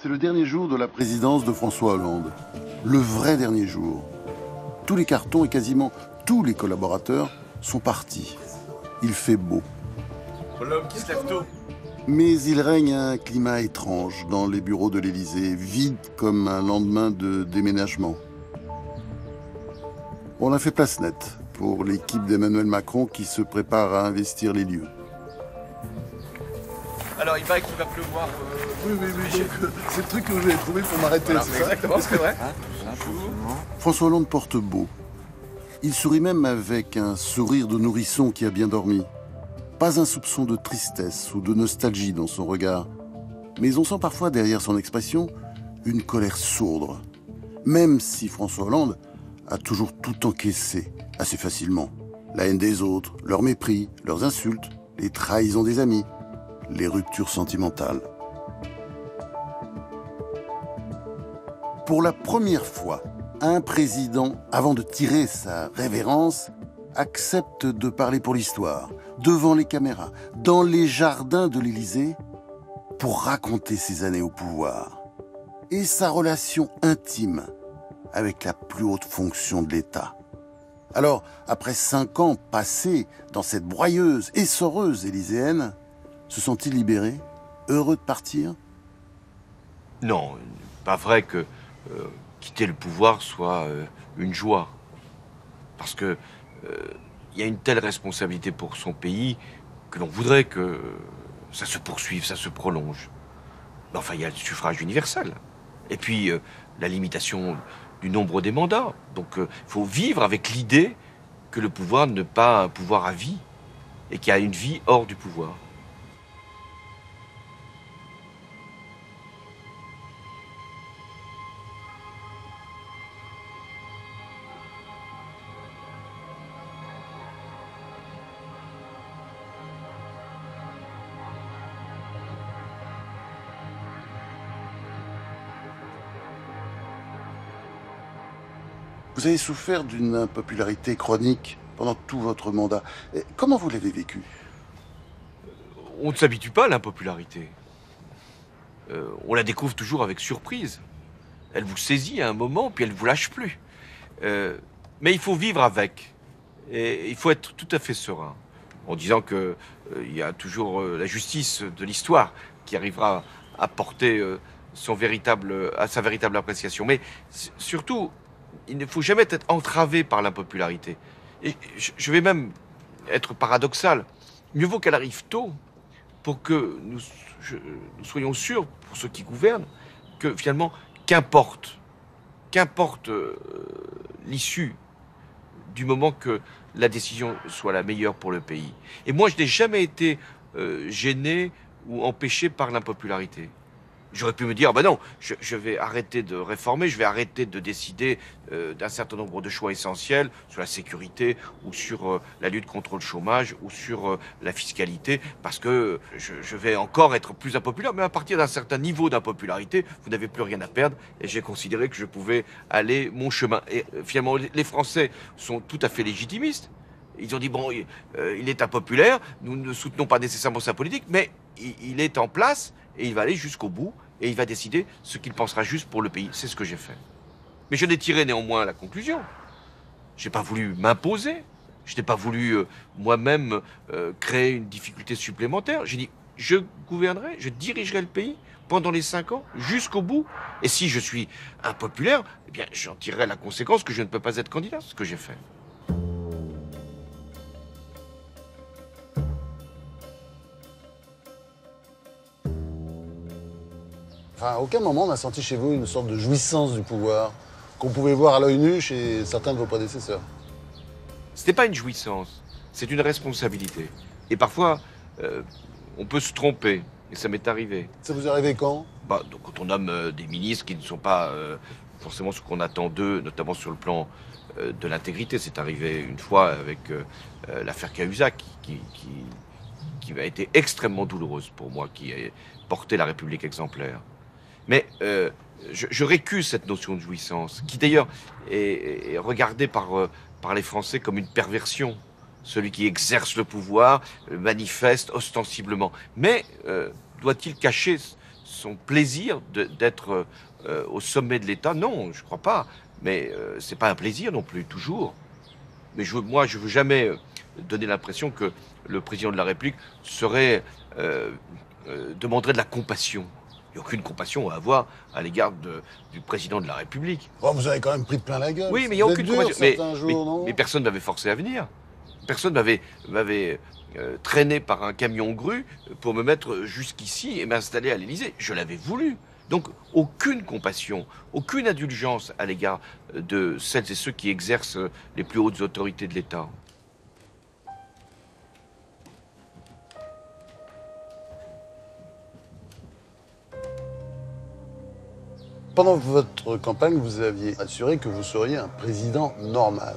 C'est le dernier jour de la présidence de François Hollande. Le vrai dernier jour. Tous les cartons et quasiment tous les collaborateurs sont partis. Il fait beau. L'homme qui se lève tôt. Mais il règne un climat étrange dans les bureaux de l'Élysée, vide comme un lendemain de déménagement. On a fait place nette pour l'équipe d'Emmanuel Macron qui se prépare à investir les lieux. Alors, il paraît qu'il va pleuvoir. Oui, c'est le truc que vous avez trouvé pour m'arrêter, Voilà, c'est ça? exactement, c'est vrai. François Hollande porte beau. Il sourit même avec un sourire de nourrisson qui a bien dormi. Pas un soupçon de tristesse ou de nostalgie dans son regard. Mais on sent parfois derrière son expression une colère sourde. Même si François Hollande a toujours tout encaissé assez facilement. La haine des autres, leur mépris, leurs insultes, les trahisons des amis, les ruptures sentimentales. Pour la première fois, un président, avant de tirer sa révérence, accepte de parler pour l'histoire, devant les caméras, dans les jardins de l'Élysée, pour raconter ses années au pouvoir et sa relation intime avec la plus haute fonction de l'État. Alors, après 5 ans passés dans cette broyeuse, essoreuse élyséenne, se sent-il libéré, heureux de partir? Non, pas vrai que quitter le pouvoir soit une joie. Parce que il y a une telle responsabilité pour son pays que l'on voudrait que ça se poursuive, ça se prolonge. Mais enfin, il y a le suffrage universel. Et puis, la limitation du nombre des mandats. Donc, il faut vivre avec l'idée que le pouvoir n'est pas un pouvoir à vie et qu'il y a une vie hors du pouvoir. Vous avez souffert d'une impopularité chronique pendant tout votre mandat. Comment vous l'avez vécu? On ne s'habitue pas à l'impopularité. On la découvre toujours avec surprise. Elle vous saisit à un moment, puis elle ne vous lâche plus. Mais il faut vivre avec. Et il faut être tout à fait serein. En disant que il y a toujours la justice de l'histoire qui arrivera à porter sa véritable appréciation. Mais surtout, il ne faut jamais être entravé par l'impopularité. Et je vais même être paradoxal. Mieux vaut qu'elle arrive tôt pour que nous soyons sûrs, pour ceux qui gouvernent, que finalement, qu'importe l'issue, du moment que la décision soit la meilleure pour le pays. Et moi, je n'ai jamais été gêné ou empêché par l'impopularité. J'aurais pu me dire, bah non, je vais arrêter de réformer, je vais arrêter de décider d'un certain nombre de choix essentiels sur la sécurité ou sur la lutte contre le chômage ou sur la fiscalité, parce que je vais encore être plus impopulaire. Mais à partir d'un certain niveau d'impopularité, vous n'avez plus rien à perdre. Et j'ai considéré que je pouvais aller mon chemin. Et finalement, les Français sont tout à fait légitimistes. Ils ont dit, bon, il est impopulaire, nous ne soutenons pas nécessairement sa politique, mais il est en place et il va aller jusqu'au bout et il va décider ce qu'il pensera juste pour le pays. C'est ce que j'ai fait. Mais je n'ai tiré néanmoins la conclusion. Je n'ai pas voulu m'imposer. Je n'ai pas voulu moi-même créer une difficulté supplémentaire. J'ai dit, je gouvernerai, je dirigerai le pays pendant les 5 ans, jusqu'au bout. Et si je suis impopulaire, eh bien, j'en tirerai la conséquence que je ne peux pas être candidat, ce que j'ai fait. Enfin, à aucun moment on a senti chez vous une sorte de jouissance du pouvoir qu'on pouvait voir à l'œil nu chez certains de vos prédécesseurs. Ce n'est pas une jouissance, c'est une responsabilité. Et parfois, on peut se tromper, et ça m'est arrivé. Ça vous est arrivé quand? Donc, quand on nomme des ministres qui ne sont pas forcément ce qu'on attend d'eux, notamment sur le plan de l'intégrité. C'est arrivé une fois avec l'affaire Cahuzac, qui a été extrêmement douloureuse pour moi, qui a porté la République exemplaire. Mais je récuse cette notion de jouissance, qui d'ailleurs est regardée par les Français comme une perversion. Celui qui exerce le pouvoir manifeste ostensiblement. Mais doit-il cacher son plaisir d'être au sommet de l'État. Non, je ne crois pas. Mais ce n'est pas un plaisir non plus, toujours. Mais moi, je ne veux jamais donner l'impression que le président de la République demanderait de la compassion. Il n'y a aucune compassion à avoir à l'égard du président de la République. Oh, vous avez quand même pris de plein la gueule. Oui, mais il n'y a aucune compassion. Mais Personne ne m'avait forcé à venir. Personne m'avait traîné par un camion grue pour me mettre jusqu'ici et m'installer à l'Élysée. Je l'avais voulu. Donc, aucune compassion, aucune indulgence à l'égard de celles et ceux qui exercent les plus hautes autorités de l'État. pendant votre campagne, vous aviez assuré que vous seriez un président normal.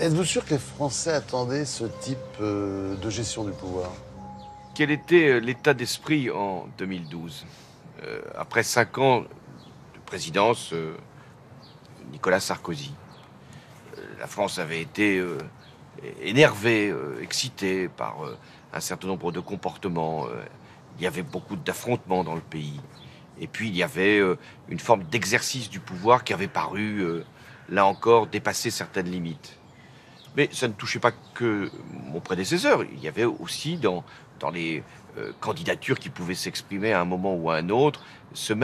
Êtes-vous sûr que les Français attendaient ce type de gestion du pouvoir? Quel était l'état d'esprit en 2012 après 5 ans de présidence Nicolas Sarkozy. La France avait été énervée, excitée par un certain nombre de comportements. Il y avait beaucoup d'affrontements dans le pays. Et puis il y avait une forme d'exercice du pouvoir qui avait paru, là encore, dépasser certaines limites. Mais ça ne touchait pas que mon prédécesseur. Il y avait aussi dans les candidatures qui pouvaient s'exprimer à un moment ou à un autre, cette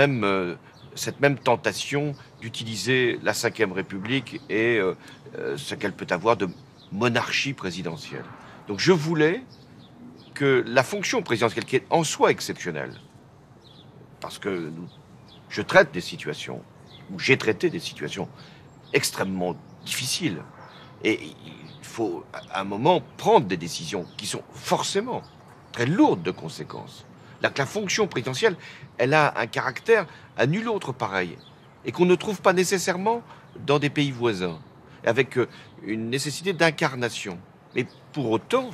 même tentation d'utiliser la Ve République et ce qu'elle peut avoir de monarchie présidentielle. Donc je voulais que la fonction présidentielle, qui est en soi exceptionnelle, parce que je traite des situations, ou j'ai traité des situations extrêmement difficiles, et il faut à un moment prendre des décisions qui sont forcément très lourdes de conséquences. La fonction présidentielle, elle a un caractère à nul autre pareil, et qu'on ne trouve pas nécessairement dans des pays voisins, avec une nécessité d'incarnation. Mais pour autant,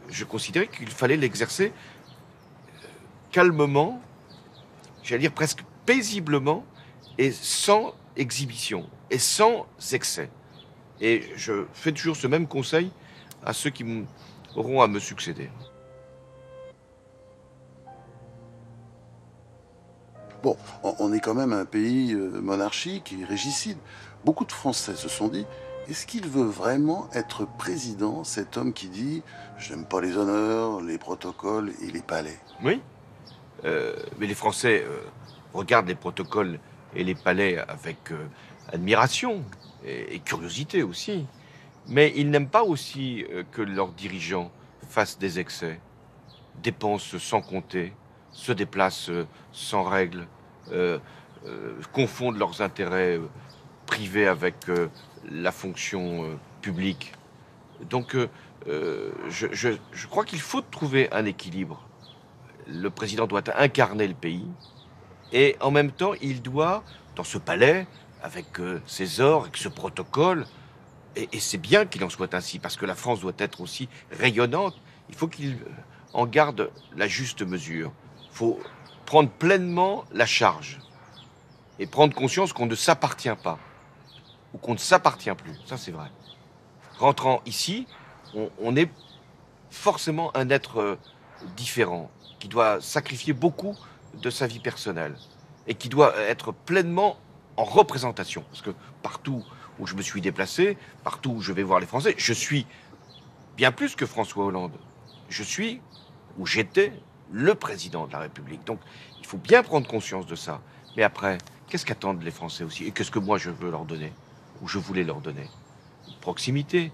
je considérais qu'il fallait l'exercer calmement, j'allais dire presque paisiblement, et sans exhibition, et sans excès. Et je fais toujours ce même conseil à ceux qui auront à me succéder. Bon, on est quand même un pays monarchique et régicide. Beaucoup de Français se sont dit, est-ce qu'il veut vraiment être président, cet homme qui dit « je n'aime pas les honneurs, les protocoles et les palais ». Oui, mais les Français regardent les protocoles et les palais avec admiration et curiosité aussi. Mais ils n'aiment pas aussi que leurs dirigeants fassent des excès, dépensent sans compter, se déplacent sans règle, confondent leurs intérêts privés avec la fonction publique. Donc je crois qu'il faut trouver un équilibre. Le président doit incarner le pays et en même temps il doit, dans ce palais, avec ses ors, avec ce protocole, et c'est bien qu'il en soit ainsi, parce que la France doit être aussi rayonnante, il faut qu'il en garde la juste mesure. Il faut prendre pleinement la charge et prendre conscience qu'on ne s'appartient pas ou qu'on ne s'appartient plus. Ça, c'est vrai. Rentrant ici, on est forcément un être différent, qui doit sacrifier beaucoup de sa vie personnelle et qui doit être pleinement en représentation. Parce que partout où je me suis déplacé, partout où je vais voir les Français, je suis bien plus que François Hollande. Je suis, ou j'étais, le président de la République. Donc, il faut bien prendre conscience de ça. Mais après, qu'est-ce qu'attendent les Français aussi? Et qu'est-ce que moi je veux leur donner? Ou je voulais leur donner? Une proximité,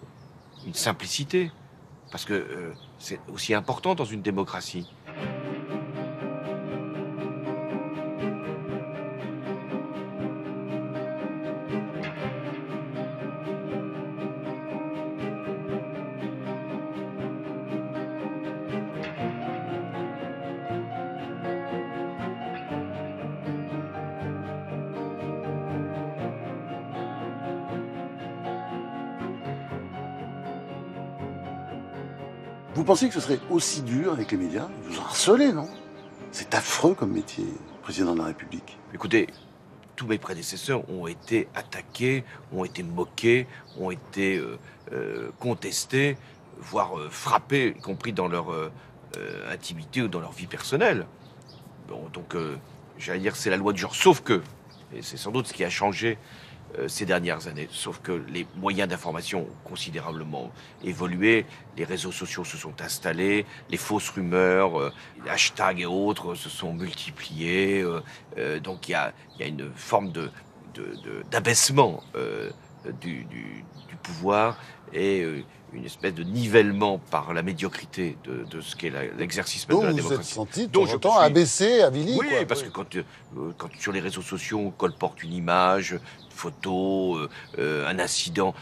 une simplicité. Parce que c'est aussi important dans une démocratie. Vous pensez que ce serait aussi dur avec les médias? Ils vous harcelez, non? C'est affreux comme métier, président de la République. Écoutez, tous mes prédécesseurs ont été attaqués, ont été moqués, ont été contestés, voire frappés, y compris dans leur intimité ou dans leur vie personnelle. Bon, donc, j'allais dire, c'est la loi du genre. Sauf que, et c'est sans doute ce qui a changé ces dernières années, sauf que les moyens d'information ont considérablement évolué, les réseaux sociaux se sont installés, les fausses rumeurs, les hashtags et autres se sont multipliés, donc il y a une forme d'abaissement du pouvoir et une espèce de nivellement par la médiocrité de ce qu'est l'exercice même de la Donc vous êtes démocratie. senti de Donc temps je en temps suis- abaissé, avili, Oui, quoi. parce que quand sur les réseaux sociaux, on colporte une image, une photo, un incident,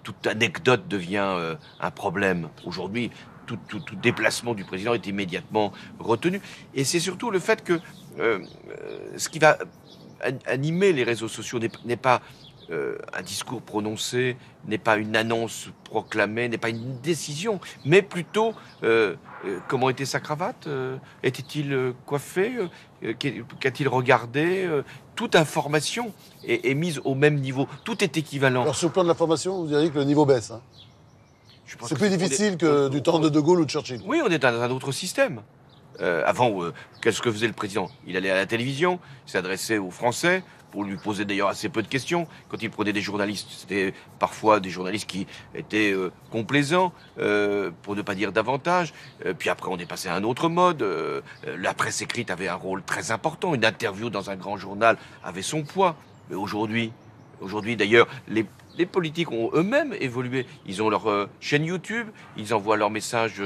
toute anecdote devient un problème. Aujourd'hui, tout déplacement du président est immédiatement retenu. Et c'est surtout le fait que ce qui va animer les réseaux sociaux n'est pas un discours prononcé, n'est pas une annonce proclamée, n'est pas une décision, mais plutôt comment était sa cravate, était-il coiffé, qu'a-t-il regardé, toute information est mise au même niveau, tout est équivalent. Alors sur le plan de l'information, vous diriez que le niveau baisse. Hein. Je pense C'est que plus difficile que du temps de Gaulle ou de Churchill. Oui, on est dans un autre système. Avant, qu'est-ce que faisait le président? Il allait à la télévision, il s'adressait aux Français, pour lui poser d'ailleurs assez peu de questions. Quand il prenait des journalistes, c'était parfois des journalistes qui étaient complaisants, pour ne pas dire davantage. Puis après, on est passé à un autre mode. La presse écrite avait un rôle très important. Une interview dans un grand journal avait son poids. Mais aujourd'hui, d'ailleurs, les politiques ont eux-mêmes évolué. Ils ont leur chaîne YouTube, ils envoient leurs messages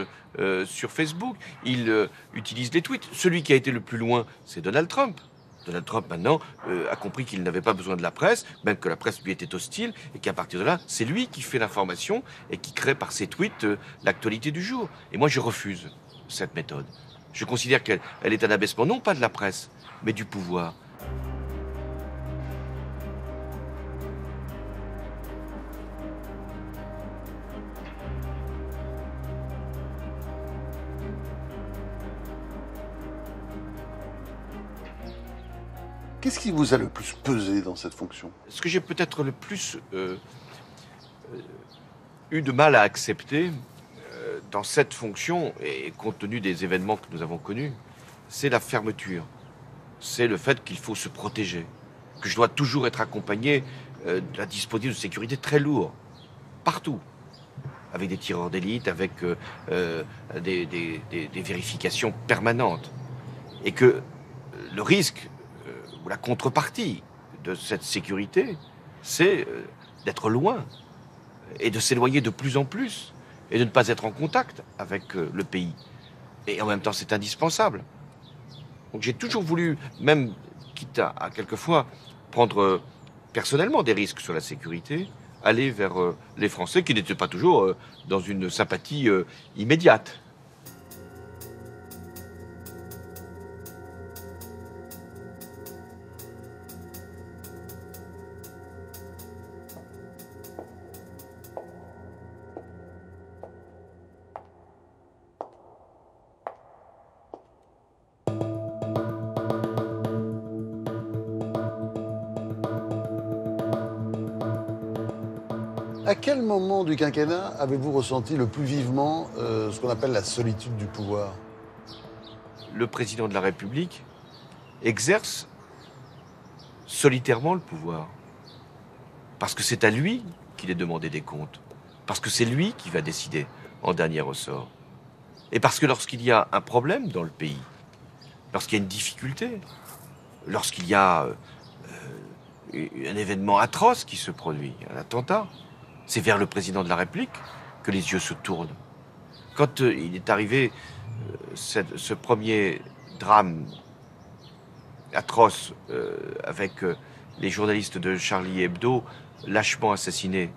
sur Facebook, ils utilisent les tweets. Celui qui a été le plus loin, c'est Donald Trump. Donald Trump, maintenant, a compris qu'il n'avait pas besoin de la presse, même que la presse lui était hostile, et qu'à partir de là, c'est lui qui fait l'information et qui crée par ses tweets l'actualité du jour. Et moi, je refuse cette méthode. Je considère qu'elle est un abaissement, non pas de la presse, mais du pouvoir. Qu'est-ce qui vous a le plus pesé dans cette fonction? Ce que j'ai peut-être le plus eu de mal à accepter dans cette fonction, et compte tenu des événements que nous avons connus, c'est la fermeture. C'est le fait qu'il faut se protéger, que je dois toujours être accompagné d'un dispositif de sécurité très lourd, partout, avec des tireurs d'élite, avec des vérifications permanentes. Et que le risque ou la contrepartie de cette sécurité, c'est d'être loin et de s'éloigner de plus en plus et de ne pas être en contact avec le pays. Et en même temps, c'est indispensable. Donc j'ai toujours voulu, même quitte à quelquefois prendre personnellement des risques sur la sécurité, aller vers les Français qui n'étaient pas toujours dans une sympathie immédiate. À quel moment du quinquennat avez-vous ressenti le plus vivement ce qu'on appelle la solitude du pouvoir? Le président de la République exerce solitairement le pouvoir. Parce que c'est à lui qu'il est demandé des comptes. Parce que c'est lui qui va décider en dernier ressort. Et parce que lorsqu'il y a un problème dans le pays, lorsqu'il y a une difficulté, lorsqu'il y a un événement atroce qui se produit, un attentat, c'est vers le président de la République que les yeux se tournent. Quand il est arrivé ce premier drame atroce avec les journalistes de Charlie Hebdo lâchement assassinés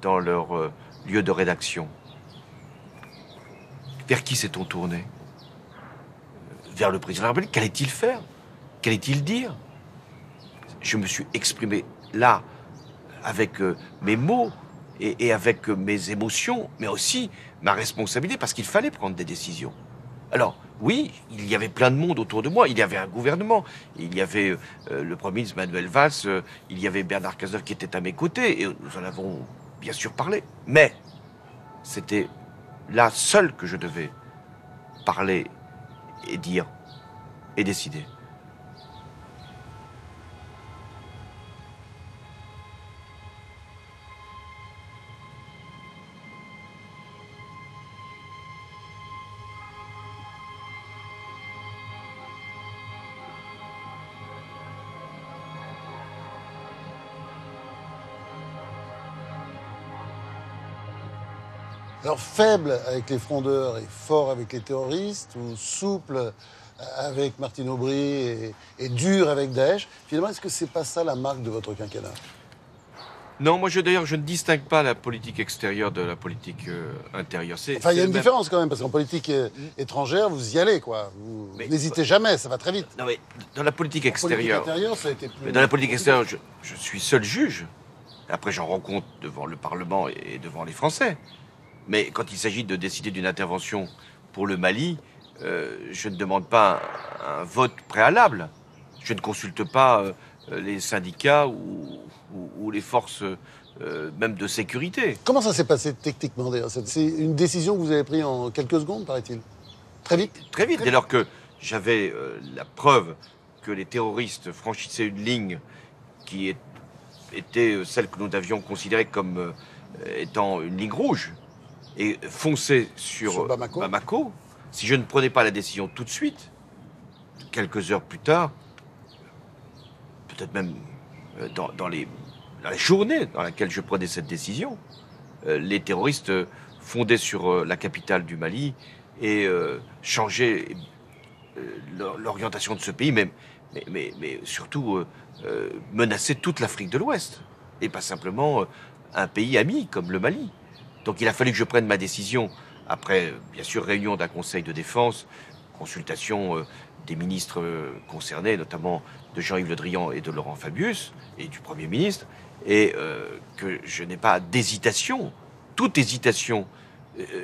dans leur lieu de rédaction, vers qui s'est-on tourné? Vers le président de la République. Qu'allait-il faire? Qu'allait-il dire? Je me suis exprimé là avec mes mots et avec mes émotions, mais aussi ma responsabilité, parce qu'il fallait prendre des décisions. Alors, oui, il y avait plein de monde autour de moi, il y avait un gouvernement, il y avait le Premier ministre Manuel Valls, il y avait Bernard Cazeneuve qui était à mes côtés, et nous en avons bien sûr parlé. Mais c'était là seul que je devais parler et dire. et décider. Alors faible avec les frondeurs et fort avec les terroristes, ou souple avec Martine Aubry et dur avec Daesh, finalement, est-ce que c'est pas ça la marque de votre quinquennat? Non, moi d'ailleurs, je ne distingue pas la politique extérieure de la politique intérieure. Enfin, il y a une différence quand même, parce qu'en politique étrangère, vous y allez, quoi. Vous n'hésitez jamais, ça va très vite. Non, mais dans la politique extérieure... Ça a été plus... Mais dans la politique extérieure, je suis seul juge. Après, j'en rends compte devant le Parlement et devant les Français. Mais quand il s'agit de décider d'une intervention pour le Mali, je ne demande pas un vote préalable. Je ne consulte pas les syndicats ou les forces même de sécurité. Comment ça s'est passé techniquement, d'ailleurs? C'est une décision que vous avez prise en quelques secondes, paraît-il? Très vite? Très vite, dès lors que j'avais la preuve que les terroristes franchissaient une ligne qui était celle que nous avions considérée comme étant une ligne rouge, et foncer sur Bamako, si je ne prenais pas la décision tout de suite, quelques heures plus tard, peut-être même dans la journée dans laquelle je prenais cette décision, les terroristes fondaient sur la capitale du Mali et changeaient l'orientation de ce pays, mais surtout menaçaient toute l'Afrique de l'Ouest, et pas simplement un pays ami comme le Mali. Donc il a fallu que je prenne ma décision après, bien sûr, réunion d'un conseil de défense, consultation des ministres concernés, notamment de Jean-Yves Le Drian et de Laurent Fabius, et du Premier ministre, et que je n'ai pas d'hésitation, toute hésitation.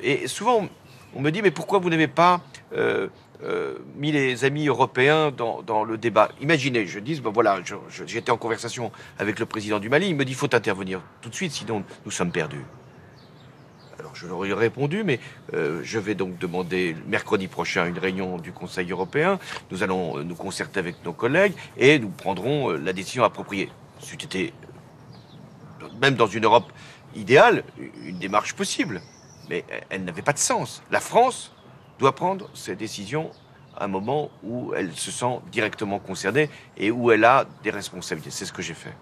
Et souvent, on me dit, mais pourquoi vous n'avez pas mis les amis européens dans le débat? Imaginez, je dis, ben voilà, j'étais en conversation avec le président du Mali, il me dit, il faut intervenir tout de suite, sinon nous sommes perdus. Alors je leur ai répondu, mais je vais donc demander mercredi prochain une réunion du Conseil européen. Nous allons nous concerter avec nos collègues et nous prendrons la décision appropriée. C'eût été, même dans une Europe idéale, une démarche possible. Mais elle n'avait pas de sens. La France doit prendre ses décisions à un moment où elle se sent directement concernée et où elle a des responsabilités. C'est ce que j'ai fait.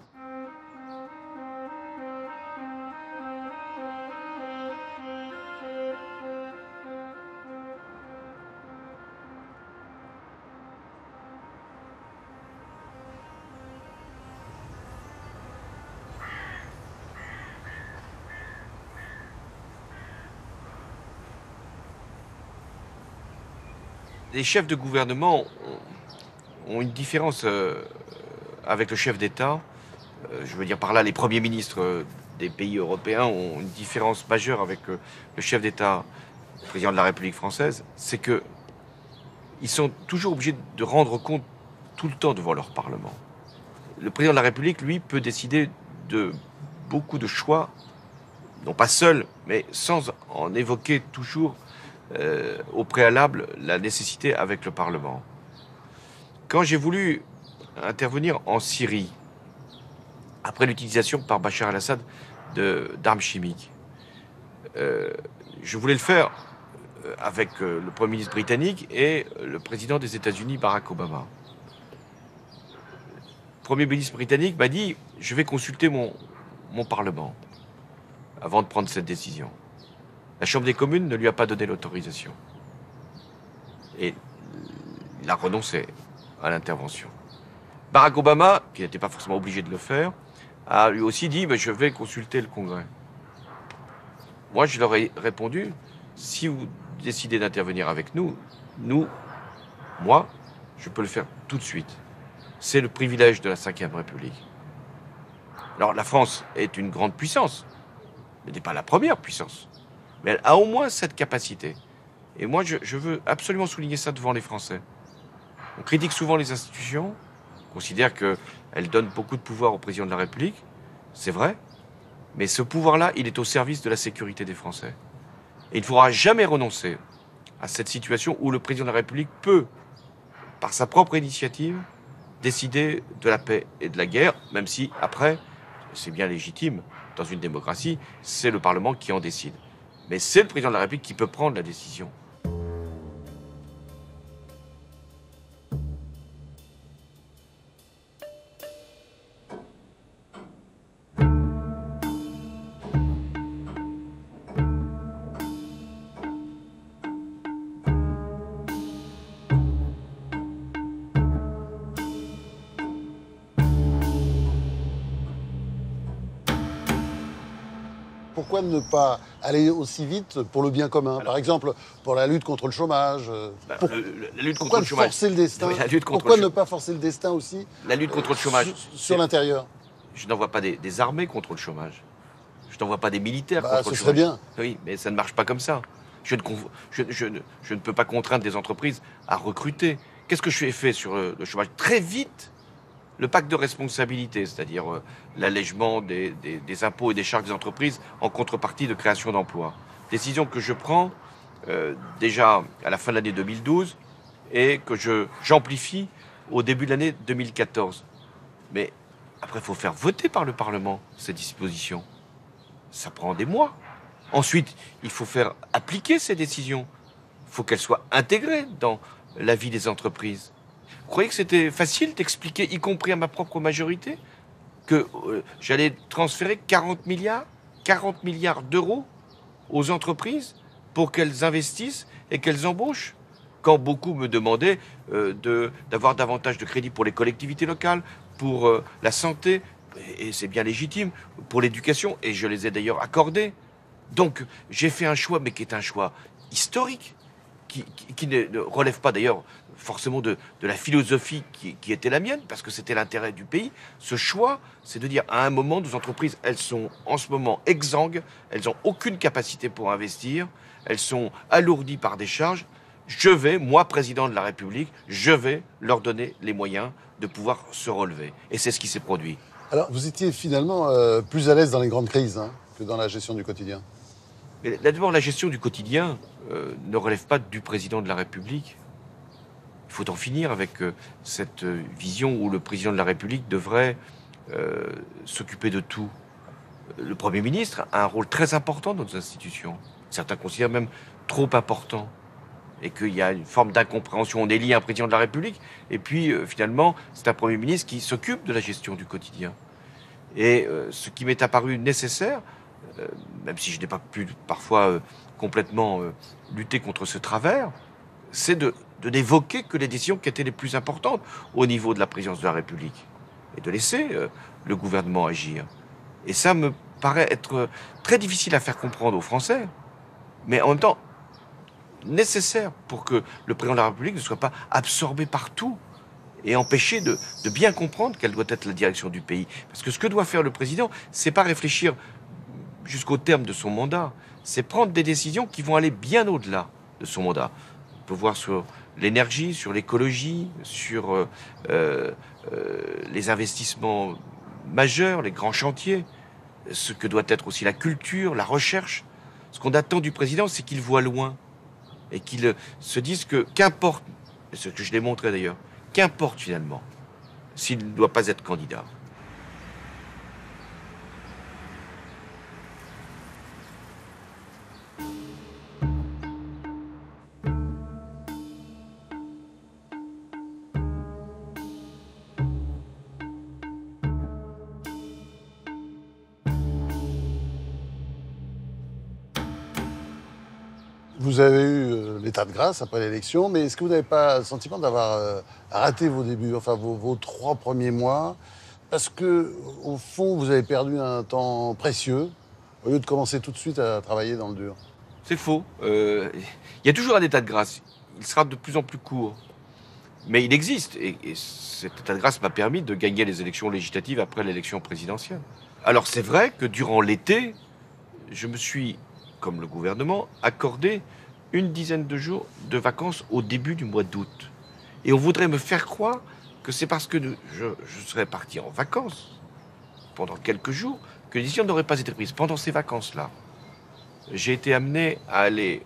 Les chefs de gouvernement ont une différence avec le chef d'État. Je veux dire par là, les premiers ministres des pays européens ont une différence majeure avec le chef d'État, le président de la République française. C'est que ils sont toujours obligés de rendre compte tout le temps devant leur Parlement. Le président de la République, lui, peut décider de beaucoup de choix, non pas seul, mais sans en évoquer toujours au préalable la nécessité avec le Parlement. Quand j'ai voulu intervenir en Syrie, après l'utilisation par Bachar el-Assad d'armes chimiques, je voulais le faire avec le Premier ministre britannique et le président des États-Unis, Barack Obama. Le Premier ministre britannique m'a dit « Je vais consulter mon Parlement avant de prendre cette décision ». La Chambre des communes ne lui a pas donné l'autorisation. Et il a renoncé à l'intervention. Barack Obama, qui n'était pas forcément obligé de le faire, a lui aussi dit « Je vais consulter le Congrès ». Moi, je leur ai répondu « Si vous décidez d'intervenir avec nous, moi, je peux le faire tout de suite. C'est le privilège de la Ve République. » Alors, la France est une grande puissance, mais n'est pas la première puissance. Mais elle a au moins cette capacité. Et moi, je veux absolument souligner ça devant les Français. On critique souvent les institutions, on considère qu'elles donnent beaucoup de pouvoir au président de la République. C'est vrai. Mais ce pouvoir-là, il est au service de la sécurité des Français. Et il ne faudra jamais renoncer à cette situation où le président de la République peut par sa propre initiative, décider de la paix et de la guerre, même si, après, c'est bien légitime, dans une démocratie, c'est le Parlement qui en décide. Mais c'est le président de la République qui peut prendre la décision. Pourquoi ne pas aller aussi vite pour le bien commun? Par exemple, pour la lutte contre le chômage. La lutte contre Pourquoi le chômage. forcer le destin? Oui, la lutte contre Pourquoi le ne pas forcer le destin aussi La lutte contre le chômage. sur l'intérieur? Je n'envoie pas des armées contre le chômage. Je n'envoie pas des militaires contre le chômage. Ce serait bien. Oui, mais ça ne marche pas comme ça. Je ne peux pas contraindre des entreprises à recruter. Qu'est-ce que je ai fait sur le chômage? Très vite, le pacte de responsabilité, c'est-à-dire l'allègement des impôts et des charges des entreprises en contrepartie de création d'emplois. Décision que je prends déjà à la fin de l'année 2012 et que j'amplifie au début de l'année 2014. Mais après, il faut faire voter par le Parlement ces dispositions. Ça prend des mois. Ensuite, il faut faire appliquer ces décisions. Il faut qu'elles soient intégrées dans la vie des entreprises. Vous croyez que c'était facile d'expliquer, y compris à ma propre majorité, que j'allais transférer 40 milliards d'euros aux entreprises pour qu'elles investissent et qu'elles embauchent? Quand beaucoup me demandaient d'avoir davantage de crédits pour les collectivités locales, pour la santé, et c'est bien légitime, pour l'éducation, et je les ai d'ailleurs accordés. Donc j'ai fait un choix, mais qui est un choix historique, qui ne relève pas d'ailleurs forcément de la philosophie qui était la mienne, parce que c'était l'intérêt du pays. Ce choix, c'est de dire à un moment, nos entreprises, elles sont en ce moment exsangues, elles n'ont aucune capacité pour investir, elles sont alourdies par des charges. Je vais, moi, président de la République, je vais leur donner les moyens de pouvoir se relever. Et c'est ce qui s'est produit. Alors, vous étiez finalement plus à l'aise dans les grandes crises que dans la gestion du quotidien. Mais d'abord, la gestion du quotidien ne relève pas du président de la République. Il faut en finir avec cette vision où le président de la République devrait s'occuper de tout. Le Premier ministre a un rôle très important dans nos institutions. Certains considèrent même trop important. Et qu'il y a une forme d'incompréhension. On élit un président de la République, et puis finalement, c'est un Premier ministre qui s'occupe de la gestion du quotidien. Et ce qui m'est apparu nécessaire, même si je n'ai pas pu parfois complètement lutter contre ce travers, c'est de n'évoquer que les décisions qui étaient les plus importantes au niveau de la présidence de la République, et de laisser le gouvernement agir. Et ça me paraît être très difficile à faire comprendre aux Français, mais en même temps nécessaire pour que le président de la République ne soit pas absorbé par tout et empêché de bien comprendre quelle doit être la direction du pays. Parce que ce que doit faire le président, c'est pas réfléchir jusqu'au terme de son mandat, c'est prendre des décisions qui vont aller bien au-delà de son mandat. On peut voir sur l'énergie, sur l'écologie, sur les investissements majeurs, les grands chantiers, ce que doit être aussi la culture, la recherche. Ce qu'on attend du président, c'est qu'il voit loin et qu'il se dise que qu'importe, ce que je l'ai montré d'ailleurs, qu'importe finalement s'il ne doit pas être candidat. Vous avez eu l'état de grâce après l'élection, mais est-ce que vous n'avez pas le sentiment d'avoir raté vos débuts, enfin vos 3 premiers mois, parce que au fond, vous avez perdu un temps précieux au lieu de commencer tout de suite à travailler dans le dur? C'est faux. Il y a toujours un état de grâce. Il sera de plus en plus court. Mais il existe. Et cet état de grâce m'a permis de gagner les élections législatives après l'élection présidentielle. Alors c'est vrai que durant l'été, je me suis, comme le gouvernement, accordé une dizaine de jours de vacances au début du mois d'août. Et on voudrait me faire croire que c'est parce que je serais parti en vacances pendant quelques jours que les décisions n'auraient pas été prises. Pendant ces vacances-là, j'ai été amené à aller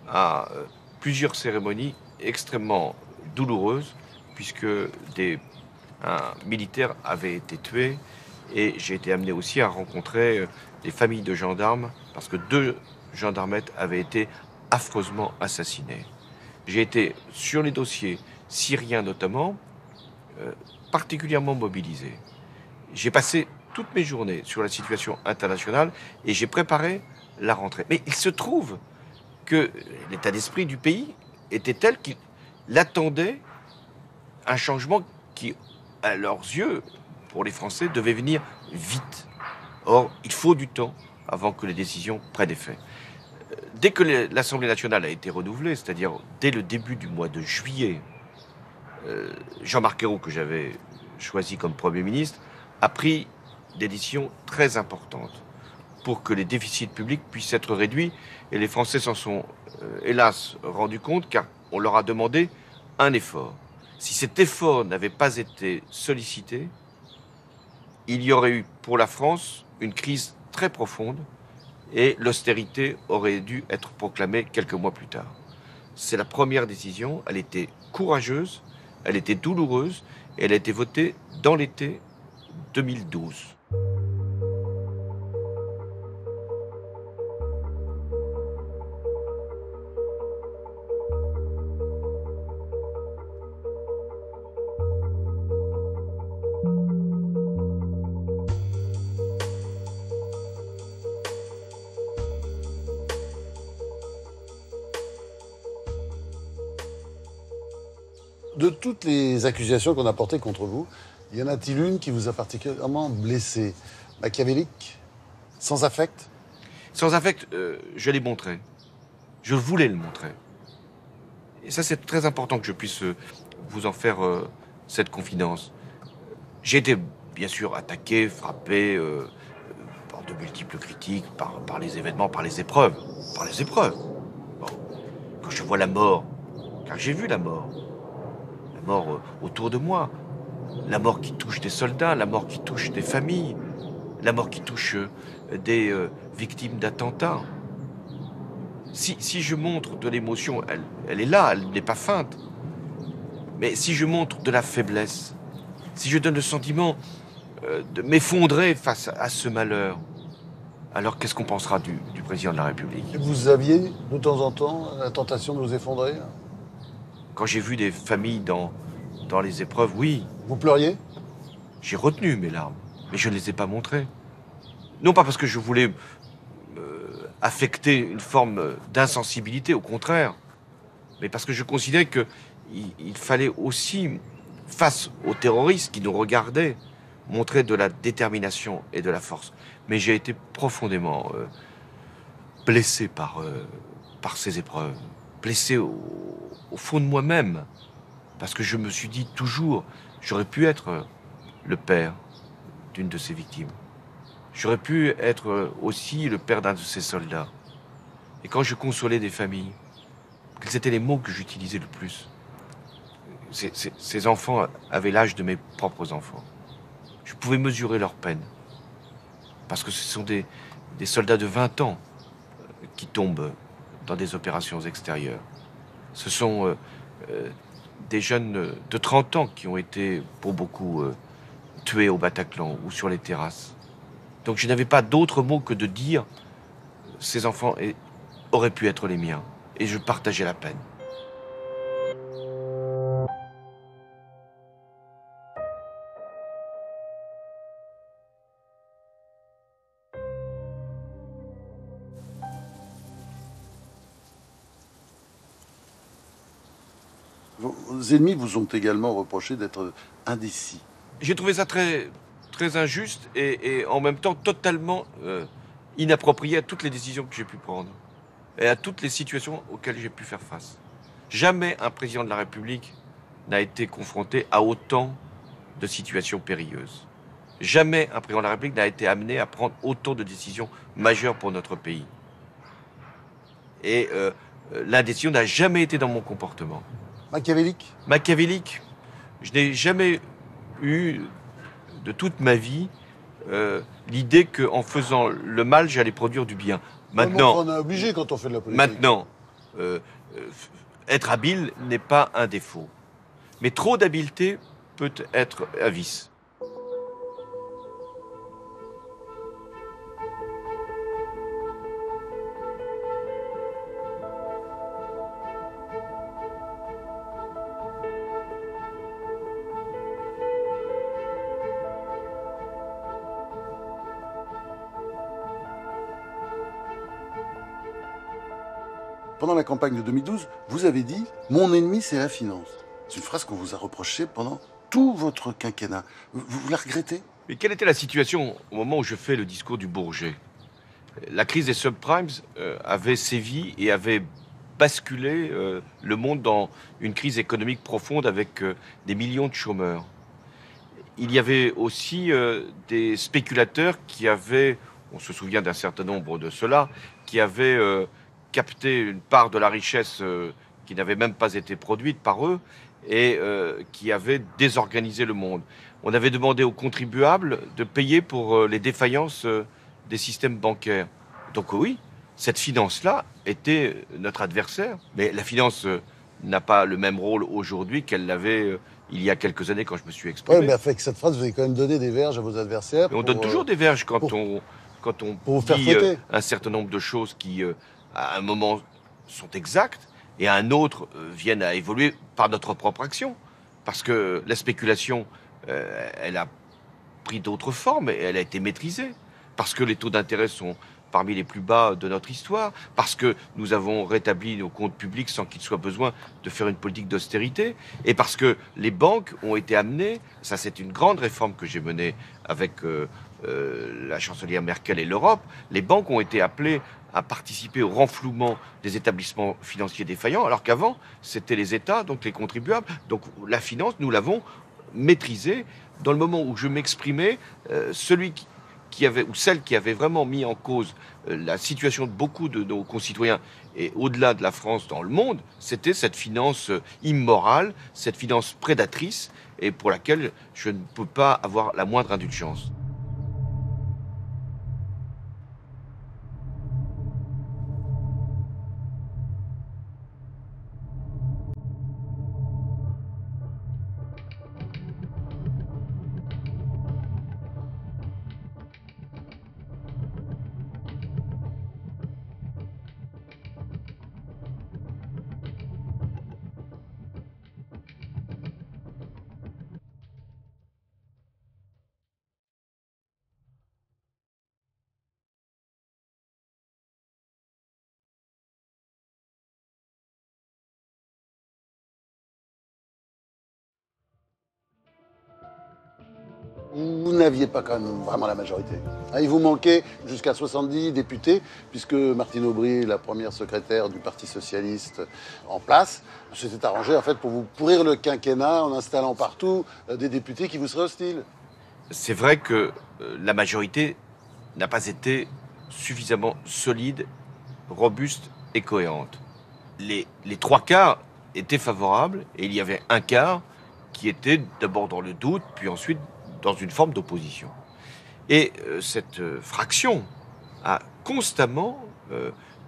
à plusieurs cérémonies extrêmement douloureuse, puisque un militaire avait été tué, et j'ai été amené aussi à rencontrer des familles de gendarmes, parce que 2 gendarmettes avaient été affreusement assassinés. J'ai été sur les dossiers syriens notamment, particulièrement mobilisé. J'ai passé toutes mes journées sur la situation internationale et j'ai préparé la rentrée. Mais il se trouve que l'état d'esprit du pays était tel qu'il attendait un changement qui, à leurs yeux, pour les Français, devait venir vite. Or, il faut du temps avant que les décisions prennent effet. Dès que l'Assemblée nationale a été renouvelée, c'est-à-dire dès le début du mois de juillet, Jean-Marc Ayrault, que j'avais choisi comme Premier ministre, a pris des décisions très importantes pour que les déficits publics puissent être réduits. Et les Français s'en sont, hélas, rendus compte, car on leur a demandé un effort. Si cet effort n'avait pas été sollicité, il y aurait eu pour la France une crise très profonde et l'austérité aurait dû être proclamée quelques mois plus tard. C'est la première décision, elle était courageuse, elle était douloureuse et elle a été votée dans l'été 2012. De toutes les accusations qu'on a portées contre vous, y en a-t-il une qui vous a particulièrement blessé? Machiavélique? Sans affect? Sans affect, je l'ai montré. Je voulais le montrer. Et ça, c'est très important que je puisse vous en faire cette confidence. J'ai été, bien sûr, attaqué, frappé par de multiples critiques, par les événements, par les épreuves. Par les épreuves. Bon. Quand je vois la mort, car j'ai vu la mort autour de moi, la mort qui touche des soldats, la mort qui touche des familles, la mort qui touche des victimes d'attentats. Si je montre de l'émotion, elle est là, elle n'est pas feinte. Mais si je montre de la faiblesse, si je donne le sentiment de m'effondrer face à ce malheur, alors qu'est-ce qu'on pensera du président de la République? Vous aviez, de temps en temps, la tentation de vous effondrer? Quand j'ai vu des familles dans les épreuves, oui. Vous pleuriez? J'ai retenu mes larmes, mais je ne les ai pas montrées. Non pas parce que je voulais affecter une forme d'insensibilité, au contraire, mais parce que je considérais qu'il fallait aussi, face aux terroristes qui nous regardaient, montrer de la détermination et de la force. Mais j'ai été profondément blessé par ces épreuves, blessé au fond de moi-même, parce que je me suis dit toujours, j'aurais pu être le père d'une de ces victimes. J'aurais pu être aussi le père d'un de ces soldats. Et quand je consolais des familles, quels étaient les mots que j'utilisais le plus? Ces enfants avaient l'âge de mes propres enfants. Je pouvais mesurer leur peine. Parce que ce sont des soldats de 20 ans qui tombent dans des opérations extérieures. Ce sont des jeunes de 30 ans qui ont été, pour beaucoup, tués au Bataclan ou sur les terrasses. Donc je n'avais pas d'autre mot que de dire ces enfants auraient pu être les miens. Et je partageais la peine. Vos ennemis vous ont également reproché d'être indécis. J'ai trouvé ça très, très injuste et en même temps totalement inapproprié à toutes les décisions que j'ai pu prendre et à toutes les situations auxquelles j'ai pu faire face. Jamais un président de la République n'a été confronté à autant de situations périlleuses. Jamais un président de la République n'a été amené à prendre autant de décisions majeures pour notre pays. Et l'indécision n'a jamais été dans mon comportement. Machiavélique? Machiavélique, je n'ai jamais eu de toute ma vie l'idée qu'en faisant le mal, j'allais produire du bien. Maintenant, on est obligé quand on fait de la politique. Maintenant, être habile n'est pas un défaut. Mais trop d'habileté peut être un vice. Pendant la campagne de 2012, vous avez dit « Mon ennemi, c'est la finance ». C'est une phrase qu'on vous a reprochée pendant tout votre quinquennat. Vous la regrettez? Mais quelle était la situation au moment où je fais le discours du Bourget? La crise des subprimes avait sévi et avait basculé le monde dans une crise économique profonde avec des millions de chômeurs. Il y avait aussi des spéculateurs qui avaient, on se souvient d'un certain nombre de ceux-là, qui avaient capté une part de la richesse qui n'avait même pas été produite par eux et qui avaient désorganisé le monde. On avait demandé aux contribuables de payer pour les défaillances des systèmes bancaires. Donc oui, cette finance-là était notre adversaire. Mais la finance n'a pas le même rôle aujourd'hui qu'elle l'avait il y a quelques années quand je me suis exprimé. Oui, mais avec cette phrase, vous avez quand même donné des verges à vos adversaires. Mais on donne toujours des verges quand on vous faire dit fouetter. Un certain nombre de choses qui, à un moment, sont exactes et à un autre viennent à évoluer par notre propre action. Parce que la spéculation, elle a pris d'autres formes et elle a été maîtrisée. Parce que les taux d'intérêt sont parmi les plus bas de notre histoire, parce que nous avons rétabli nos comptes publics sans qu'il soit besoin de faire une politique d'austérité, et parce que les banques ont été amenées, ça c'est une grande réforme que j'ai menée avec la chancelière Merkel et l'Europe, les banques ont été appelées à participer au renflouement des établissements financiers défaillants, alors qu'avant c'était les États, donc les contribuables. Donc la finance, nous l'avons maîtrisée. Dans le moment où je m'exprimais, celui qui avait, ou celle qui avait vraiment mis en cause la situation de beaucoup de nos concitoyens et au-delà de la France dans le monde, c'était cette finance immorale, cette finance prédatrice et pour laquelle je ne peux pas avoir la moindre indulgence. Vous n'aviez pas quand même vraiment la majorité. Il vous manquait jusqu'à 70 députés, puisque Martine Aubry, la première secrétaire du Parti socialiste en place, s'était arrangé en fait pour vous pourrir le quinquennat en installant partout des députés qui vous seraient hostiles. C'est vrai que la majorité n'a pas été suffisamment solide, robuste et cohérente. Les trois quarts étaient favorables et il y avait un quart qui était d'abord dans le doute, puis ensuite dans une forme d'opposition. Et cette fraction a constamment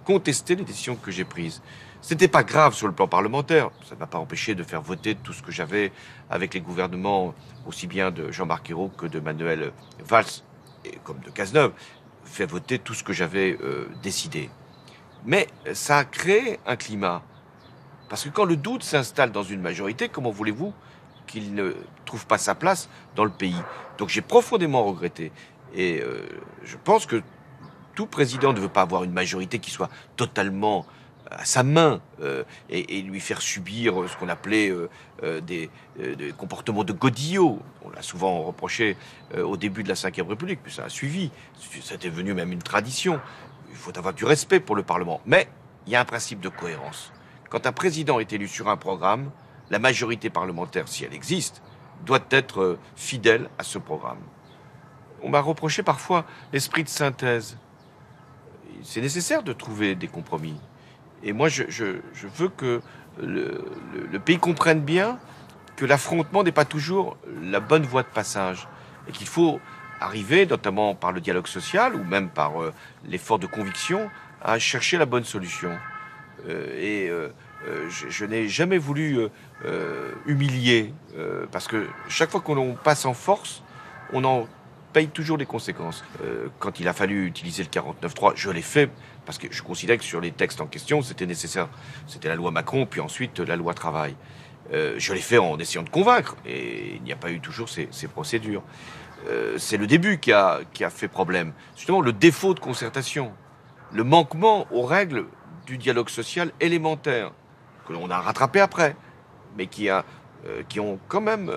contesté les décisions que j'ai prises. Ce n'était pas grave sur le plan parlementaire. Ça ne m'a pas empêché de faire voter tout ce que j'avais avec les gouvernements, aussi bien de Jean-Marc Ayrault que de Manuel Valls, et comme de Cazeneuve, fait voter tout ce que j'avais décidé. Mais ça a créé un climat. Parce que quand le doute s'installe dans une majorité, comment voulez-vous qu'il ne trouve pas sa place dans le pays? Donc j'ai profondément regretté. Et je pense que tout président ne veut pas avoir une majorité qui soit totalement à sa main et lui faire subir ce qu'on appelait des comportements de godillot. On l'a souvent reproché au début de la Ve République, puis ça a suivi. Ça est devenu même une tradition. Il faut avoir du respect pour le Parlement. Mais il y a un principe de cohérence. Quand un président est élu sur un programme, la majorité parlementaire, si elle existe, doit être fidèle à ce programme. On m'a reproché parfois l'esprit de synthèse. C'est nécessaire de trouver des compromis. Et moi, je veux que le pays comprenne bien que l'affrontement n'est pas toujours la bonne voie de passage. Et qu'il faut arriver, notamment par le dialogue social ou même par l'effort de conviction, à chercher la bonne solution. je n'ai jamais voulu humilier, parce que chaque fois qu'on passe en force, on en paye toujours les conséquences. Quand il a fallu utiliser le 49.3, je l'ai fait parce que je considère que sur les textes en question, c'était nécessaire. C'était la loi Macron, puis ensuite la loi Travail. Je l'ai fait en essayant de convaincre, et il n'y a pas eu toujours ces procédures. C'est le début qui a fait problème. Justement, le défaut de concertation, le manquement aux règles du dialogue social élémentaire, que l'on a rattrapé après, mais qui ont quand même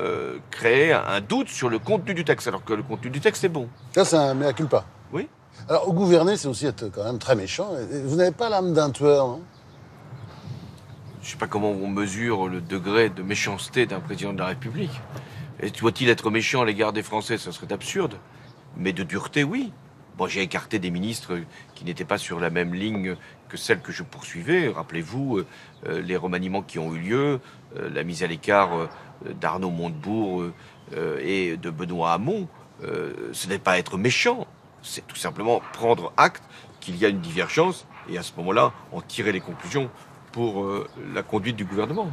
créé un doute sur le contenu du texte, alors que le contenu du texte est bon. Ça, c'est un mea culpa. Oui. Alors, gouverner, c'est aussi être quand même très méchant. Et vous n'avez pas l'âme d'un tueur, non? Je ne sais pas comment on mesure le degré de méchanceté d'un président de la République. Et doit-il être méchant à l'égard des Français? Ça serait absurde. Mais de dureté, oui. Bon, j'ai écarté des ministres qui n'étaient pas sur la même ligne que celle que je poursuivais. Rappelez-vous les remaniements qui ont eu lieu, la mise à l'écart d'Arnaud Montebourg et de Benoît Hamon. Ce n'est pas être méchant, c'est tout simplement prendre acte qu'il y a une divergence et à ce moment-là, en tirer les conclusions pour la conduite du gouvernement.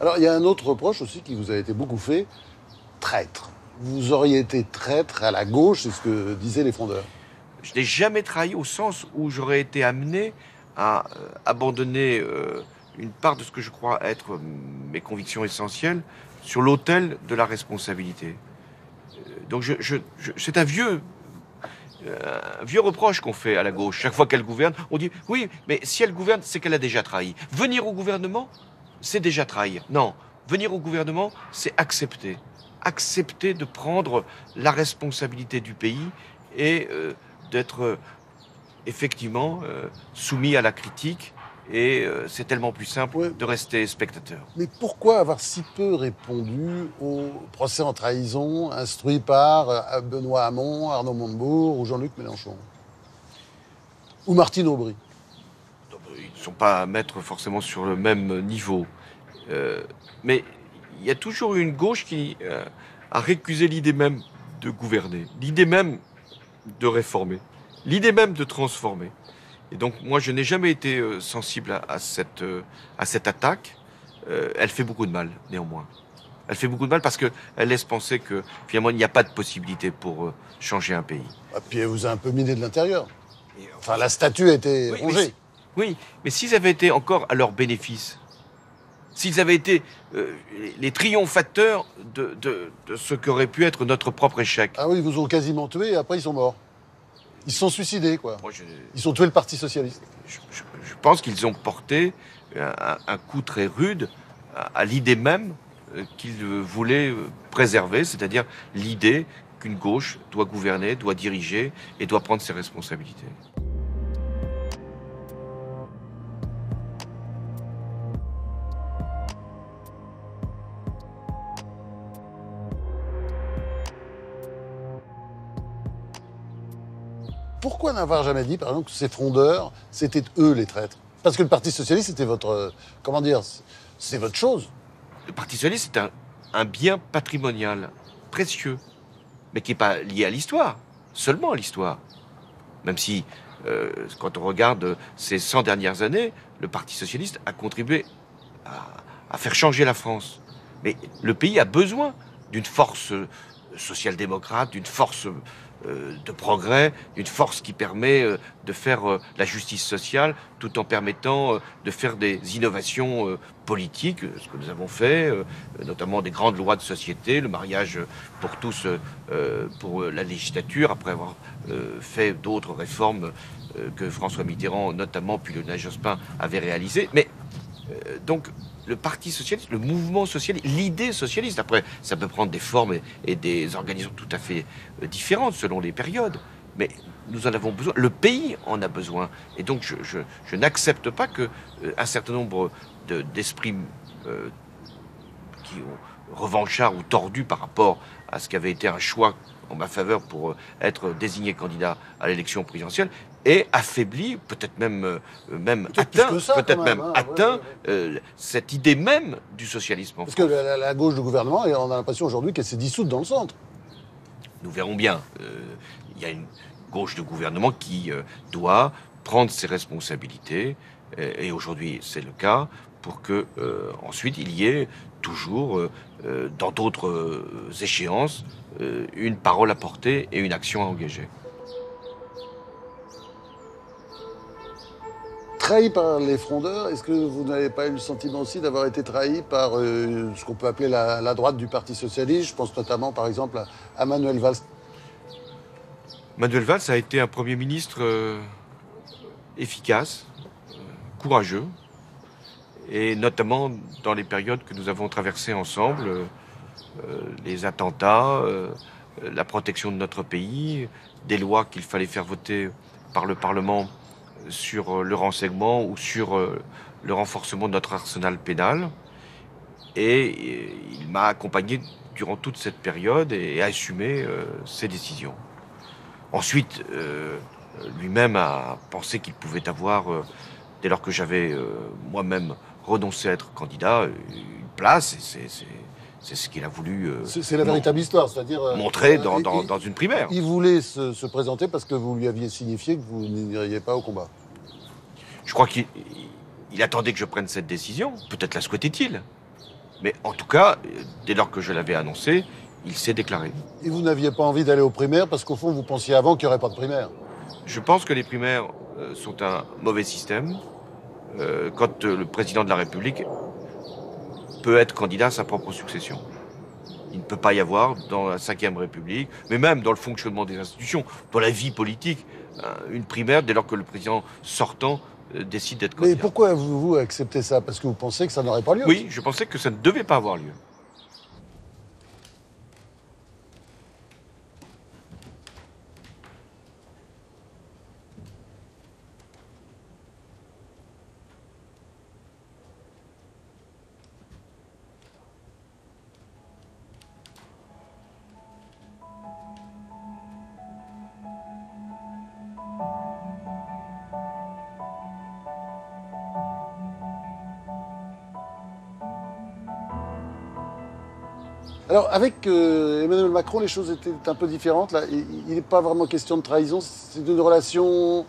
Alors, il y a un autre reproche aussi qui vous a été beaucoup fait, traître. Vous auriez été traître à la gauche, c'est ce que disaient les frondeurs. Je n'ai jamais trahi au sens où j'aurais été amené à abandonner une part de ce que je crois être mes convictions essentielles sur l'autel de la responsabilité. Donc c'est un vieux reproche qu'on fait à la gauche. Chaque fois qu'elle gouverne, on dit « oui, mais si elle gouverne, c'est qu'elle a déjà trahi. Venir au gouvernement, c'est déjà trahir. » Non, venir au gouvernement, c'est accepter. Accepter de prendre la responsabilité du pays et d'être effectivement soumis à la critique. Et c'est tellement plus simple de rester spectateur. Mais pourquoi avoir si peu répondu au procès en trahison instruit par Benoît Hamon, Arnaud Montebourg ou Jean-Luc Mélenchon? Ou Martine Aubry? Ils ne sont pas à mettre forcément sur le même niveau. Mais il y a toujours eu une gauche qui a récusé l'idée même de gouverner, l'idée même de réformer, l'idée même de transformer. Et donc, moi, je n'ai jamais été sensible à cette attaque. Elle fait beaucoup de mal, néanmoins. Elle fait beaucoup de mal parce qu'elle laisse penser que, finalement, il n'y a pas de possibilité pour changer un pays. Et puis, elle vous a un peu miné de l'intérieur. Enfin, la statue a été rongée. Oui, mais s'ils avaient été encore à leur bénéfice, s'ils avaient été les triomphateurs de ce qu'aurait pu être notre propre échec. Ah oui, ils vous ont quasiment tué et après, ils sont morts. Ils se sont suicidés, quoi. Moi, Ils ont tué le Parti socialiste. Je pense qu'ils ont porté un coup très rude à l'idée même qu'ils voulaient préserver, c'est-à-dire l'idée qu'une gauche doit gouverner, doit diriger et doit prendre ses responsabilités. Pourquoi n'avoir jamais dit, par exemple, que ces frondeurs, c'était eux les traîtres? Parce que le Parti socialiste, c'était votre... comment dire? C'est votre chose. Le Parti socialiste, c'est un bien patrimonial, précieux, mais qui n'est pas lié à l'histoire, seulement à l'histoire. Même si, quand on regarde ces 100 dernières années, le Parti socialiste a contribué à faire changer la France. Mais le pays a besoin d'une force social-démocrate, d'une force de progrès, d'une force qui permet de faire la justice sociale tout en permettant de faire des innovations politiques, ce que nous avons fait, notamment des grandes lois de société, le mariage pour tous pour la législature, après avoir fait d'autres réformes que François Mitterrand notamment, puis Lionel Jospin avait réalisées. Mais donc le Parti socialiste, le mouvement socialiste, l'idée socialiste, après ça peut prendre des formes et des organisations tout à fait différentes selon les périodes, mais nous en avons besoin, le pays en a besoin, et donc je n'accepte pas que un certain nombre d'esprits qui ont revanchards ou tordus par rapport à ce qui avait été un choix en ma faveur pour être désigné candidat à l'élection présidentielle, et affaibli, peut-être même, atteint, cette idée même du socialisme en Parce France. que la gauche du gouvernement, on a l'impression aujourd'hui qu'elle s'est dissoute dans le centre. Nous verrons bien. Il y a une gauche de gouvernement qui doit prendre ses responsabilités, et aujourd'hui c'est le cas, pour que ensuite il y ait toujours, dans d'autres échéances, une parole à porter et une action à engager. Trahi par les frondeurs, est-ce que vous n'avez pas eu le sentiment aussi d'avoir été trahi par ce qu'on peut appeler la droite du Parti socialiste? Je pense notamment, par exemple, à Manuel Valls. Manuel Valls a été un Premier ministre efficace, courageux, et notamment dans les périodes que nous avons traversées ensemble, les attentats, la protection de notre pays, des lois qu'il fallait faire voter par le Parlement sur le renseignement ou sur le renforcement de notre arsenal pénal. Et il m'a accompagné durant toute cette période et a assumé ses décisions. Ensuite, lui-même a pensé qu'il pouvait avoir, dès lors que j'avais moi-même renoncé à être candidat, une place, et c'est ce qu'il a voulu C'est la véritable histoire, c'est-à-dire... montrer dans une primaire. Il voulait se présenter parce que vous lui aviez signifié que vous n'iriez pas au combat. Je crois qu'il attendait que je prenne cette décision, peut-être la souhaitait-il. Mais en tout cas, dès lors que je l'avais annoncé, il s'est déclaré. Et vous n'aviez pas envie d'aller aux primaires parce qu'au fond, vous pensiez avant qu'il n'y aurait pas de primaires. Je pense que les primaires sont un mauvais système quand le président de la République peut être candidat à sa propre succession. Il ne peut pas y avoir dans la Ve République, mais même dans le fonctionnement des institutions, dans la vie politique, une primaire dès lors que le président sortant décide d'être candidat. Mais pourquoi vous acceptez ça? Parce que vous pensez que ça n'aurait pas lieu? Oui, je pensais que ça ne devait pas avoir lieu. Alors, avec Emmanuel Macron, les choses étaient un peu différentes. Là, il n'est pas vraiment question de trahison. C'est une relation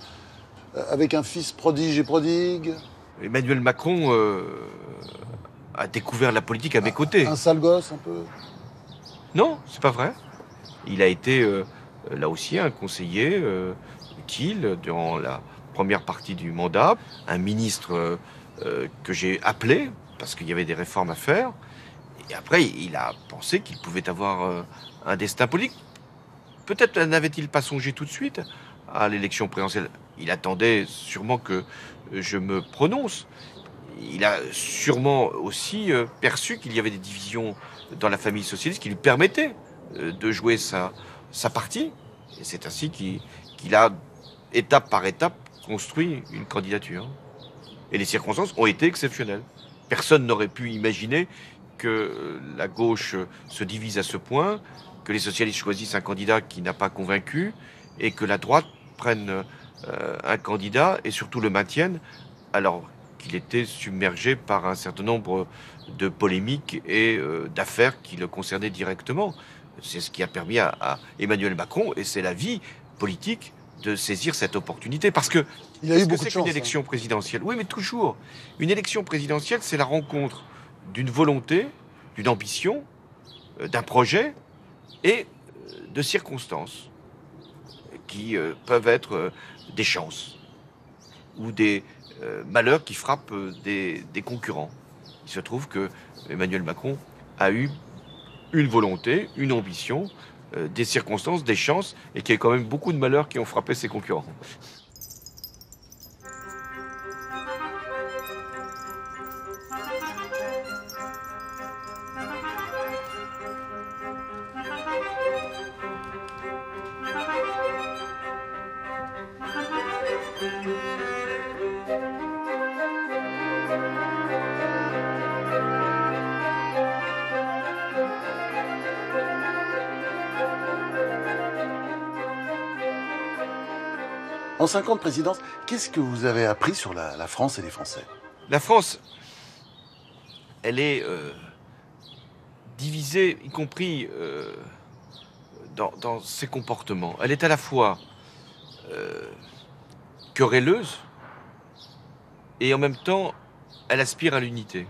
avec un fils prodige et prodigue. Emmanuel Macron a découvert la politique à mes côtés. Un sale gosse, un peu. Non, c'est pas vrai. Il a été, là aussi, un conseiller utile durant la première partie du mandat. Un ministre que j'ai appelé, parce qu'il y avait des réformes à faire. Et après, il a pensé qu'il pouvait avoir un destin politique. Peut-être n'avait-il pas songé tout de suite à l'élection présidentielle. Il attendait sûrement que je me prononce. Il a sûrement aussi perçu qu'il y avait des divisions dans la famille socialiste qui lui permettaient de jouer sa partie. Et c'est ainsi qu'il a, étape par étape, construit une candidature. Et les circonstances ont été exceptionnelles. Personne n'aurait pu imaginer que la gauche se divise à ce point, que les socialistes choisissent un candidat qui n'a pas convaincu, et que la droite prenne un candidat et surtout le maintienne, alors qu'il était submergé par un certain nombre de polémiques et d'affaires qui le concernaient directement. C'est ce qui a permis à Emmanuel Macron, et c'est la vie politique, de saisir cette opportunité. Parce que il a eu beaucoup de c'est chance, qu'une élection présidentielle? Oui, mais toujours. Une élection présidentielle, c'est la rencontre d'une volonté, d'une ambition, d'un projet et de circonstances qui peuvent être des chances ou des malheurs qui frappent des concurrents. Il se trouve que Emmanuel Macron a eu une volonté, une ambition, des circonstances, des chances, et qu'il y a quand même beaucoup de malheurs qui ont frappé ses concurrents. En 5 ans de présidence, qu'est-ce que vous avez appris sur la France et les Français? La France, elle est divisée, y compris dans ses comportements. Elle est à la fois querelleuse et en même temps, elle aspire à l'unité.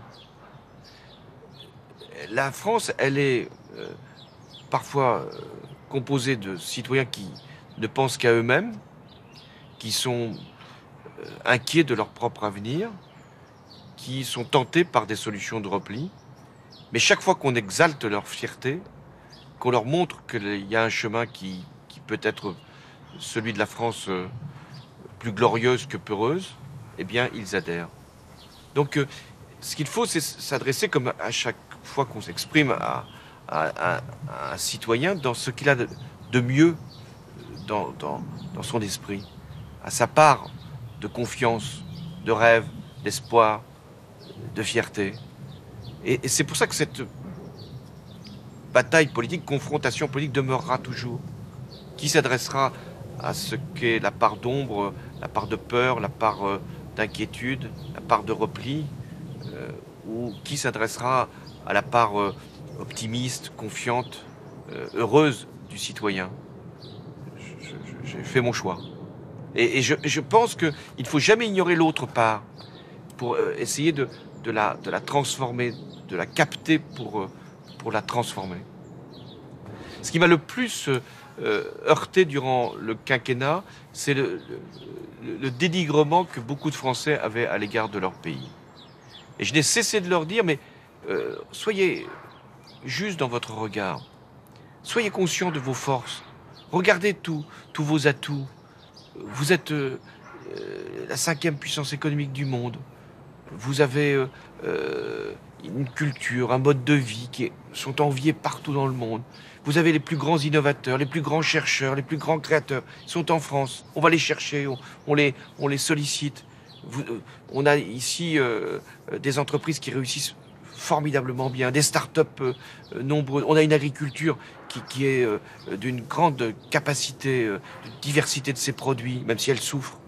La France, elle est parfois composée de citoyens qui ne pensent qu'à eux-mêmes, qui sont inquiets de leur propre avenir, qui sont tentés par des solutions de repli. Mais chaque fois qu'on exalte leur fierté, qu'on leur montre qu'il y a un chemin qui peut être celui de la France plus glorieuse que peureuse, eh bien, ils adhèrent. Donc, ce qu'il faut, c'est s'adresser, comme à chaque fois qu'on s'exprime, à un citoyen dans ce qu'il a de mieux dans son esprit, à sa part de confiance, de rêve, d'espoir, de fierté. Et c'est pour ça que cette bataille politique, confrontation politique demeurera toujours. Qui s'adressera à ce qu'est la part d'ombre, la part de peur, la part d'inquiétude, la part de repli, ou qui s'adressera à la part optimiste, confiante, heureuse du citoyen. J'ai fait mon choix. Et je pense qu'il ne faut jamais ignorer l'autre part pour essayer de la transformer, de la capter pour la transformer. Ce qui m'a le plus heurté durant le quinquennat, c'est le dénigrement que beaucoup de Français avaient à l'égard de leur pays. Et je n'ai cessé de leur dire, mais soyez juste dans votre regard. Soyez conscient de vos forces. Regardez tous vos atouts. Vous êtes la 5e puissance économique du monde. Vous avez une culture, un mode de vie qui sont enviés partout dans le monde. Vous avez les plus grands innovateurs, les plus grands chercheurs, les plus grands créateurs. Ils sont en France. On va les chercher, on les sollicite. On a ici des entreprises qui réussissent formidablement bien, des start-up nombreuses. On a une agriculture qui est d'une grande capacité, de diversité de ses produits, même si elle souffre.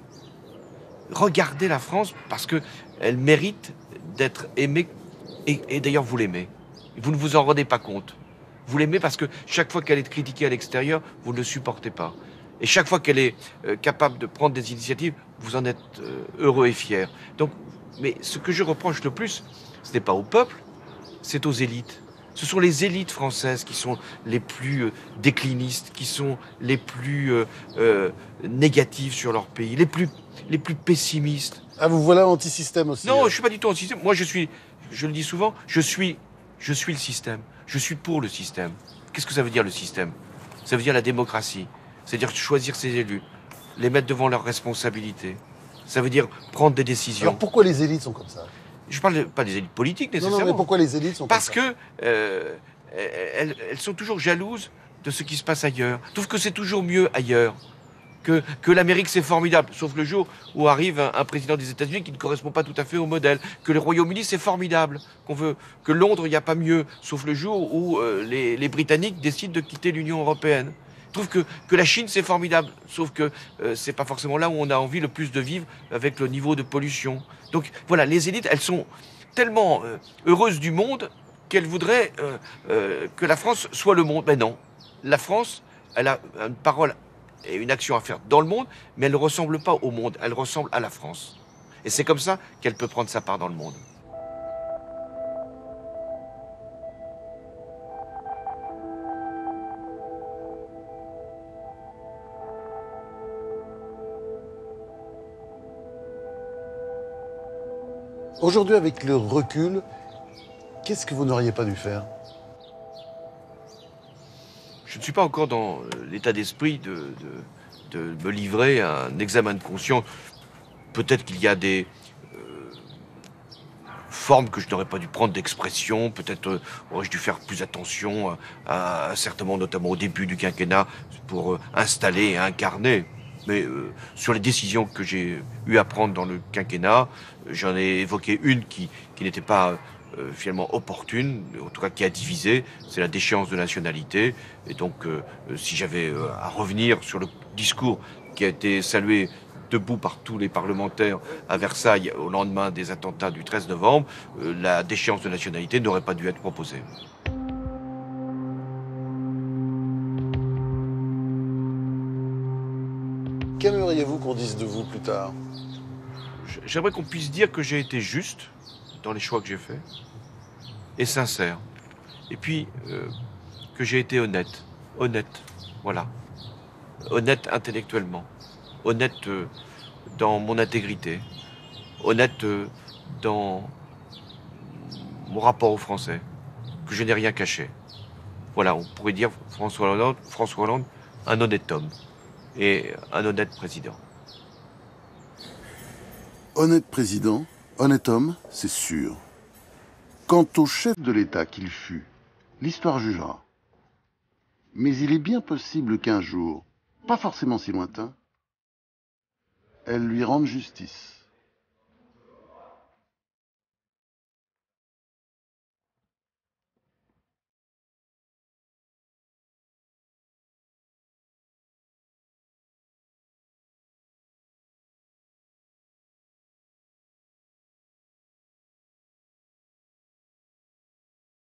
Regardez la France parce qu'elle mérite d'être aimée. Et d'ailleurs, vous l'aimez. Vous ne vous en rendez pas compte. Vous l'aimez parce que chaque fois qu'elle est critiquée à l'extérieur, vous ne le supportez pas. Et chaque fois qu'elle est capable de prendre des initiatives, vous en êtes heureux et fier. Donc, mais ce que je reproche le plus, ce n'est pas au peuple, c'est aux élites. Ce sont les élites françaises qui sont les plus déclinistes, qui sont les plus négatives sur leur pays, les plus pessimistes. Ah, vous voilà anti-système aussi? Non, je ne suis pas du tout anti-système. Moi, je le dis souvent, je suis le système. Je suis pour le système. Qu'est-ce que ça veut dire, le système? Ça veut dire la démocratie. C'est-à-dire choisir ses élus, les mettre devant leurs responsabilités. Ça veut dire prendre des décisions. Alors pourquoi les élites sont comme ça? Je ne parle pas des élites politiques, nécessairement. Non, mais pourquoi les élites sont Parce comme ça? que elles sont toujours jalouses de ce qui se passe ailleurs. Je trouve que c'est toujours mieux ailleurs. Que l'Amérique, c'est formidable, sauf le jour où arrive un président des États-Unis qui ne correspond pas tout à fait au modèle. Que le Royaume-Uni, c'est formidable. Que Londres, il n'y a pas mieux, sauf le jour où les Britanniques décident de quitter l'Union européenne. Je trouve que la Chine, c'est formidable, sauf que c'est pas forcément là où on a envie le plus de vivre avec le niveau de pollution. Donc voilà, les élites, elles sont tellement heureuses du monde qu'elles voudraient que la France soit le monde. Mais non, la France, elle a une parole et une action à faire dans le monde, mais elle ne ressemble pas au monde, elle ressemble à la France. Et c'est comme ça qu'elle peut prendre sa part dans le monde. Aujourd'hui, avec le recul, qu'est-ce que vous n'auriez pas dû faire? Je ne suis pas encore dans l'état d'esprit de me livrer à un examen de conscience. Peut-être qu'il y a des formes que je n'aurais pas dû prendre d'expression. Peut-être aurais-je dû faire plus attention certainement, notamment au début du quinquennat, pour installer et incarner. Mais sur les décisions que j'ai eu à prendre dans le quinquennat, j'en ai évoqué une qui n'était pas finalement opportune, en tout cas qui a divisé, c'est la déchéance de nationalité. Et donc, si j'avais à revenir sur le discours qui a été salué debout par tous les parlementaires à Versailles au lendemain des attentats du 13 novembre, la déchéance de nationalité n'aurait pas dû être proposée. Qu'aimeriez-vous qu'on dise de vous plus tard? J'aimerais qu'on puisse dire que j'ai été juste dans les choix que j'ai faits et sincère. Et puis, que j'ai été honnête. Honnête, voilà. Honnête intellectuellement. Honnête dans mon intégrité. Honnête dans mon rapport aux Français. Que je n'ai rien caché. Voilà, on pourrait dire François Hollande, un honnête homme. Et un honnête président. Honnête président, honnête homme, c'est sûr. Quant au chef de l'État qu'il fut, l'histoire jugera. Mais il est bien possible qu'un jour, pas forcément si lointain, elle lui rende justice.